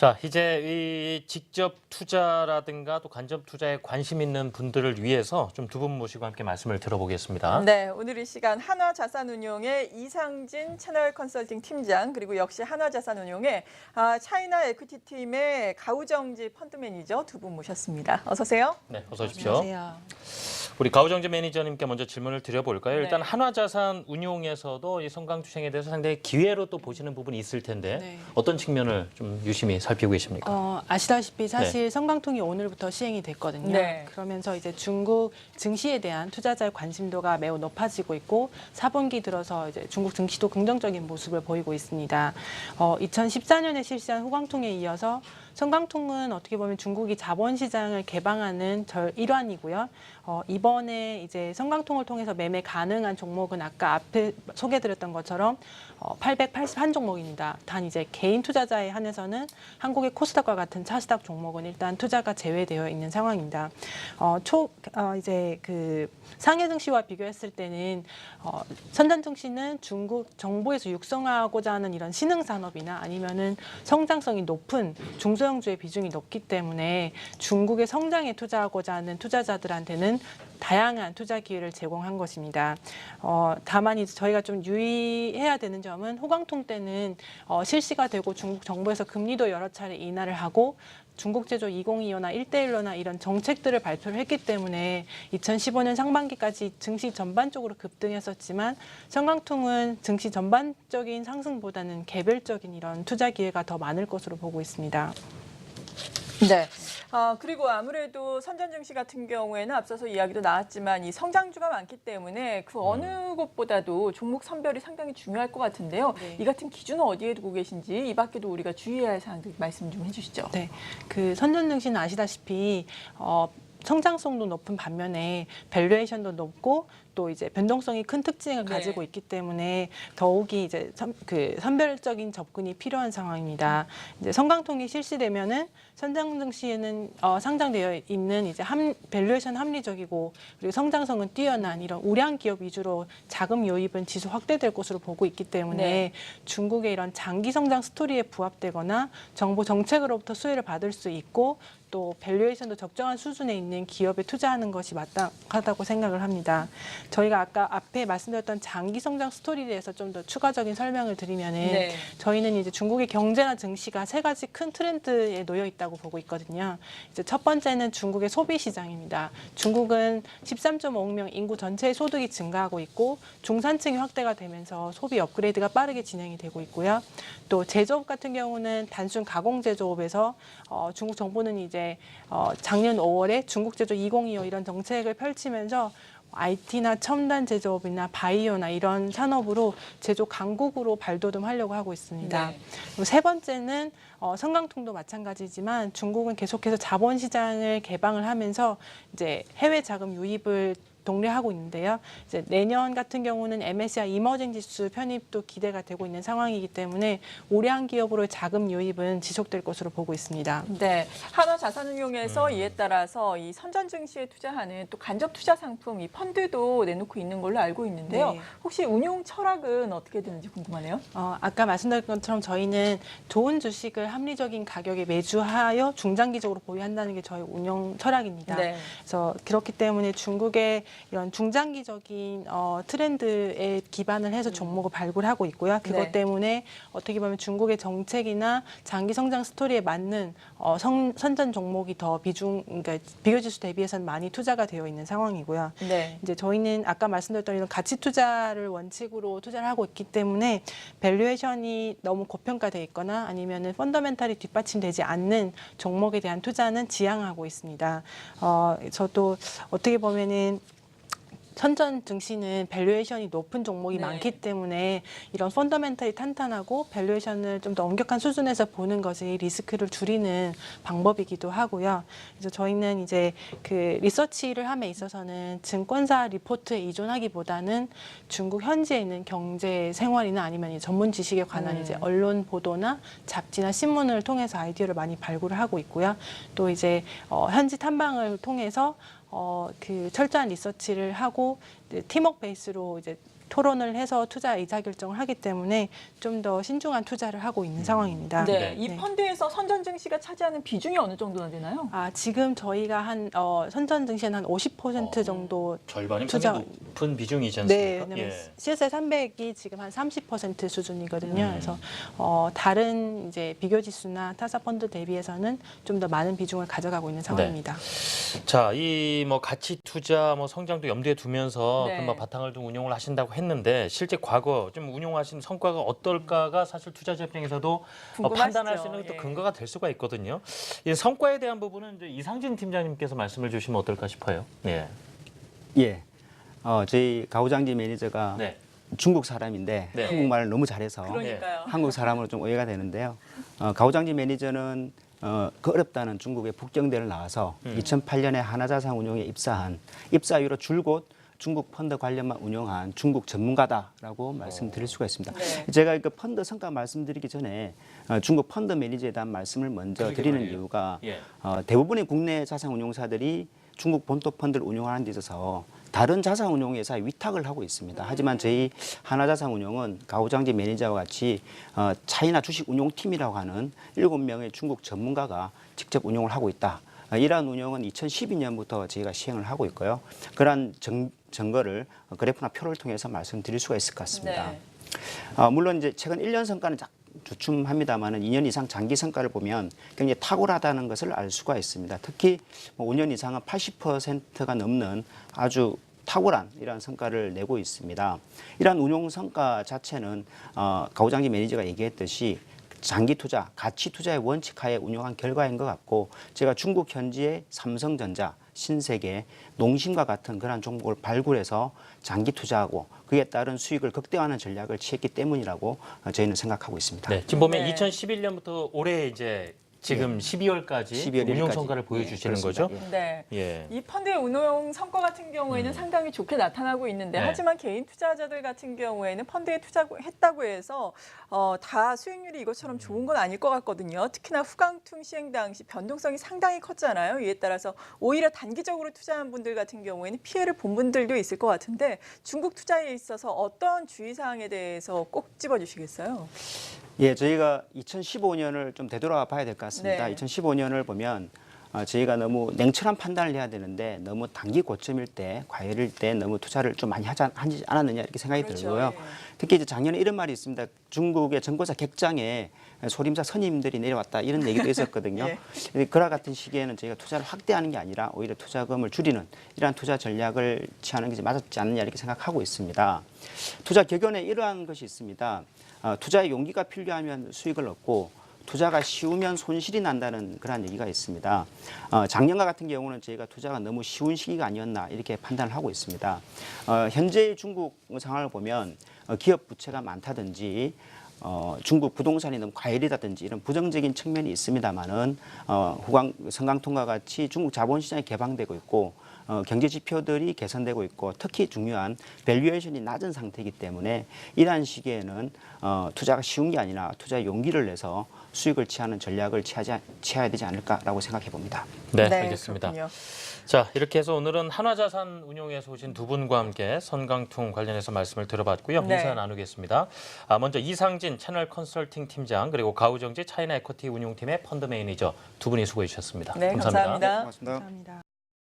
자, 이제 이 직접 투자라든가 또 간접 투자에 관심 있는 분들을 위해서 좀 두 분 모시고 함께 말씀을 들어보겠습니다. 네, 오늘 이 시간 한화자산운용의 이상진 채널 컨설팅 팀장 그리고 역시 한화자산운용의 차이나 에퀴티 팀의 가우정지 펀드 매니저 두 분 모셨습니다. 어서 오세요. 네, 어서 오십시오. 안녕하세요. 우리 가우정재 매니저님께 먼저 질문을 드려볼까요? 일단 네. 한화자산운용에서도 이 성강투쟁에 대해서 상당히 기회로 또 보시는 부분이 있을 텐데 네. 어떤 측면을 좀 유심히 살피고 계십니까? 아시다시피 사실 성강통이 오늘부터 시행이 됐거든요. 네. 그러면서 이제 중국 증시에 대한 투자자의 관심도가 매우 높아지고 있고 4분기 들어서 이제 중국 증시도 긍정적인 모습을 보이고 있습니다. 2014년에 실시한 후광통에 이어서 성강통은 어떻게 보면 중국이 자본시장을 개방하는 일환이고요. 이번에 이제 성강통을 통해서 매매 가능한 종목은 아까 앞에 소개드렸던 것처럼 881종목입니다. 단 이제 개인 투자자에 한해서는 한국의 코스닥과 같은 차스닥 종목은 일단 투자가 제외되어 있는 상황입니다. 이제 그 상해 증시와 비교했을 때는 선전 증시는 중국 정부에서 육성하고자 하는 이런 신흥 산업이나 아니면은 성장성이 높은 중소형주의 비중이 높기 때문에 중국의 성장에 투자하고자 하는 투자자들한테는 다양한 투자 기회를 제공한 것입니다. 다만 이제 저희가 좀 유의해야 되는 점은 호강통 때는 실시가 되고 중국 정부에서 금리도 여러 차례 인하를 하고 중국 제조 2025나 1대1로나 이런 정책들을 발표를 했기 때문에 2015년 상반기까지 증시 전반적으로 급등했었지만 성강통은 증시 전반적인 상승보다는 개별적인 이런 투자 기회가 더 많을 것으로 보고 있습니다. 네. 그리고 아무래도 선전증시 같은 경우에는 앞서서 이야기도 나왔지만 이 성장주가 많기 때문에 그 어느 곳보다도 종목 선별이 상당히 중요할 것 같은데요. 네. 이 같은 기준은 어디에 두고 계신지 이 밖에도 우리가 주의해야 할 사항들 말씀 좀 해주시죠. 네, 그 선전증시는 아시다시피 성장성도 높은 반면에 밸류에이션도 높고 또 이제 변동성이 큰 특징을 네. 가지고 있기 때문에 더욱이 이제 선별적인 접근이 필요한 상황입니다. 이제 성강통이 실시되면은 선전증시에는 상장되어 있는 이제 밸류에이션 합리적이고 그리고 성장성은 뛰어난 이런 우량 기업 위주로 자금 요입은 지수 확대될 것으로 보고 있기 때문에 네. 중국의 이런 장기 성장 스토리에 부합되거나 정부 정책으로부터 수혜를 받을 수 있고 또 밸류에이션도 적정한 수준에 있는 기업에 투자하는 것이 마땅하다고 생각을 합니다. 저희가 아까 앞에 말씀드렸던 장기 성장 스토리에 대해서 좀 더 추가적인 설명을 드리면은 네. 저희는 이제 중국의 경제나 증시가 세 가지 큰 트렌드에 놓여 있다고 보고 있거든요. 이제 첫 번째는 중국의 소비 시장입니다. 중국은 13.5억 명 인구 전체의 소득이 증가하고 있고 중산층이 확대가 되면서 소비 업그레이드가 빠르게 진행이 되고 있고요. 또 제조업 같은 경우는 단순 가공 제조업에서 중국 정부는 이제 작년 5월에 중국 제조 2025 이런 정책을 펼치면서 IT나 첨단 제조업이나 바이오나 이런 산업으로 제조 강국으로 발돋움하려고 하고 있습니다. 네. 그리고 세 번째는 성강통도 마찬가지지만 중국은 계속해서 자본시장을 개방을 하면서 이제 해외 자금 유입을 독려하고 있는데요. 이제 내년 같은 경우는 MSCI 이머징 지수 편입도 기대가 되고 있는 상황이기 때문에 우량 기업으로의 자금 유입은 지속될 것으로 보고 있습니다. 네, 한화자산운용에서 이에 따라서 이 선전증시에 투자하는 또 간접 투자 상품, 이 펀드도 내놓고 있는 걸로 알고 있는데요. 네. 혹시 운용 철학은 어떻게 되는지 궁금하네요. 아까 말씀드린 것처럼 저희는 좋은 주식을 합리적인 가격에 매주하여 중장기적으로 보유한다는 게 저희 운용 철학입니다. 네. 그래서 그렇기 때문에 중국의 이런 중장기적인 트렌드에 기반을 해서 종목을 발굴하고 있고요. 그것 네. 때문에 어떻게 보면 중국의 정책이나 장기 성장 스토리에 맞는 선전 종목이 더 그러니까 비교지수 대비해서는 많이 투자가 되어 있는 상황이고요. 네. 이제 저희는 아까 말씀드렸던 이런 가치 투자를 원칙으로 투자를 하고 있기 때문에 밸류에이션이 너무 고평가돼 있거나 아니면은 펀더멘탈이 뒷받침되지 않는 종목에 대한 투자는 지양하고 있습니다. 저도 어떻게 보면은 선전 증시는 밸류에이션이 높은 종목이 네. 많기 때문에 이런 펀더멘탈이 탄탄하고 밸류에이션을 좀 더 엄격한 수준에서 보는 것이 리스크를 줄이는 방법이기도 하고요. 그래서 저희는 이제 그 리서치를 함에 있어서는 증권사 리포트에 의존하기보다는 중국 현지에 있는 경제 생활이나 아니면 전문 지식에 관한 이제 언론 보도나 잡지나 신문을 통해서 아이디어를 많이 발굴을 하고 있고요. 또 이제 현지 탐방을 통해서 그 철저한 리서치를 하고 팀워크 베이스로 이제 토론을 해서 투자 의사결정을 하기 때문에 좀 더 신중한 투자를 하고 있는 상황입니다. 네, 이 네. 펀드에서 선전 증시가 차지하는 비중이 어느 정도나 되나요? 지금 저희가 한 선전 증시는 한 50% 정도 절반이 투자- 상당히 높은 비중이지 네, 않습니까? 왜냐면 CSI 300이 지금 한 30% 수준이거든요. 그래서 다른 이제 비교 지수나 타사 펀드 대비해서는 좀 더 많은 비중을 가져가고 있는 상황입니다. 자, 이 뭐 가치 투자, 뭐 성장도 염두에 두면서 네. 금방 바탕을 둔 운용을 하신다고 했는데 실제 과거 좀 운용하신 성과가 어떨까가 사실 투자자 입장에서도 궁금하시죠? 판단할 수 있는 또 예. 근거가 될 수가 있거든요. 이 성과에 대한 부분은 이제 이상진 팀장님께서 말씀을 주시면 어떨까 싶어요. 네. 예. 저희 가오장지 매니저가 네. 중국 사람인데 네. 한국말을 너무 잘해서 그러니까요. 한국 사람으로 좀 오해가 되는데요. 가오장지 매니저는 그 어렵다는 중국의 북경대를 나와서 2008년에 하나자산운용에 입사한 입사유로 줄곧 중국 펀드 관련만 운영한 중국 전문가다라고 말씀드릴 수가 있습니다. 네. 제가 그 펀드 성과 말씀드리기 전에 중국 펀드 매니저에 대한 말씀을 먼저 그러게 드리는 말이에요. 이유가 예. 대부분의 국내 자산운용사들이 중국 본토 펀드를 운영하는 데 있어서 다른 자산운용회사에 위탁을 하고 있습니다. 하지만 저희 하나자산운용은 가오장지 매니저와 같이 차이나 주식운용팀이라고 하는 7명의 중국 전문가가 직접 운용을 하고 있다. 이러한 운영은 2012년부터 저희가 시행을 하고 있고요. 그러한 증거를 그래프나 표를 통해서 말씀드릴 수가 있을 것 같습니다. 네. 물론 이제 최근 1년 성과는 주춤합니다만은 2년 이상 장기 성과를 보면 굉장히 탁월하다는 것을 알 수가 있습니다. 특히 5년 이상은 80%가 넘는 아주 탁월한 이러한 성과를 내고 있습니다. 이러한 운용 성과 자체는 가오장지 매니저가 얘기했듯이 장기 투자, 가치 투자의 원칙 하에 운용한 결과인 것 같고 제가 중국 현지의 삼성전자, 신세계, 농심과 같은 그런 종목을 발굴해서 장기 투자하고 그에 따른 수익을 극대화하는 전략을 취했기 때문이라고 저희는 생각하고 있습니다. 네. 지금 보면 네. 2011년부터 올해 이제 지금 12월까지 12월 운용 1일까지. 성과를 보여주시는 예, 거죠? 그렇습니다. 네. 예. 이 펀드의 운용 성과 같은 경우에는 상당히 좋게 나타나고 있는데 네. 하지만 개인 투자자들 같은 경우에는 펀드에 투자했다고 해서 다 수익률이 이것처럼 좋은 건 아닐 것 같거든요. 특히나 후광퉁 시행 당시 변동성이 상당히 컸잖아요. 이에 따라서 오히려 단기적으로 투자한 분들 같은 경우에는 피해를 본 분들도 있을 것 같은데 중국 투자에 있어서 어떤 주의사항에 대해서 꼭 집어주시겠어요? 예, 저희가 2015년을 좀 되돌아 봐야 될 것 같습니다. 네. 2015년을 보면 저희가 너무 냉철한 판단을 해야 되는데 너무 단기 고점일 때, 과열일 때 너무 투자를 좀 많이 하지 않았느냐 이렇게 생각이 그렇죠. 들고요. 예. 특히 이제 작년에 이런 말이 있습니다. 중국의 정보사 객장에 소림사 선임들이 내려왔다 이런 얘기도 있었거든요. 예. 그와 같은 시기에는 저희가 투자를 확대하는 게 아니라 오히려 투자금을 줄이는 이러한 투자 전략을 취하는 게 맞았지 않느냐 이렇게 생각하고 있습니다. 투자 격연에 이러한 것이 있습니다. 투자의 용기가 필요하면 수익을 얻고 투자가 쉬우면 손실이 난다는 그런 얘기가 있습니다. 작년과 같은 경우는 저희가 투자가 너무 쉬운 시기가 아니었나 이렇게 판단을 하고 있습니다. 현재의 중국 상황을 보면 기업 부채가 많다든지 중국 부동산이 너무 과열이라든지 이런 부정적인 측면이 있습니다만은 성강통과 같이 중국 자본시장이 개방되고 있고 경제 지표들이 개선되고 있고 특히 중요한 밸류에이션이 낮은 상태이기 때문에 이러한 시기에는 투자가 쉬운 게 아니라 투자의 용기를 내서 수익을 취하는 전략을 취해야 되지 않을까라고 생각해 봅니다. 네, 알겠습니다. 그렇군요. 자, 이렇게 해서 오늘은 한화자산운용에서 오신 두 분과 함께 선강퉁 관련해서 말씀을 들어봤고요. 네. 인사 나누겠습니다. 먼저 이상진 채널 컨설팅 팀장 그리고 가우정지 차이나 에쿼티 운용팀의 펀드 매니저 두 분이 수고해 주셨습니다. 네, 감사합니다. 고맙습니다. 감사합니다.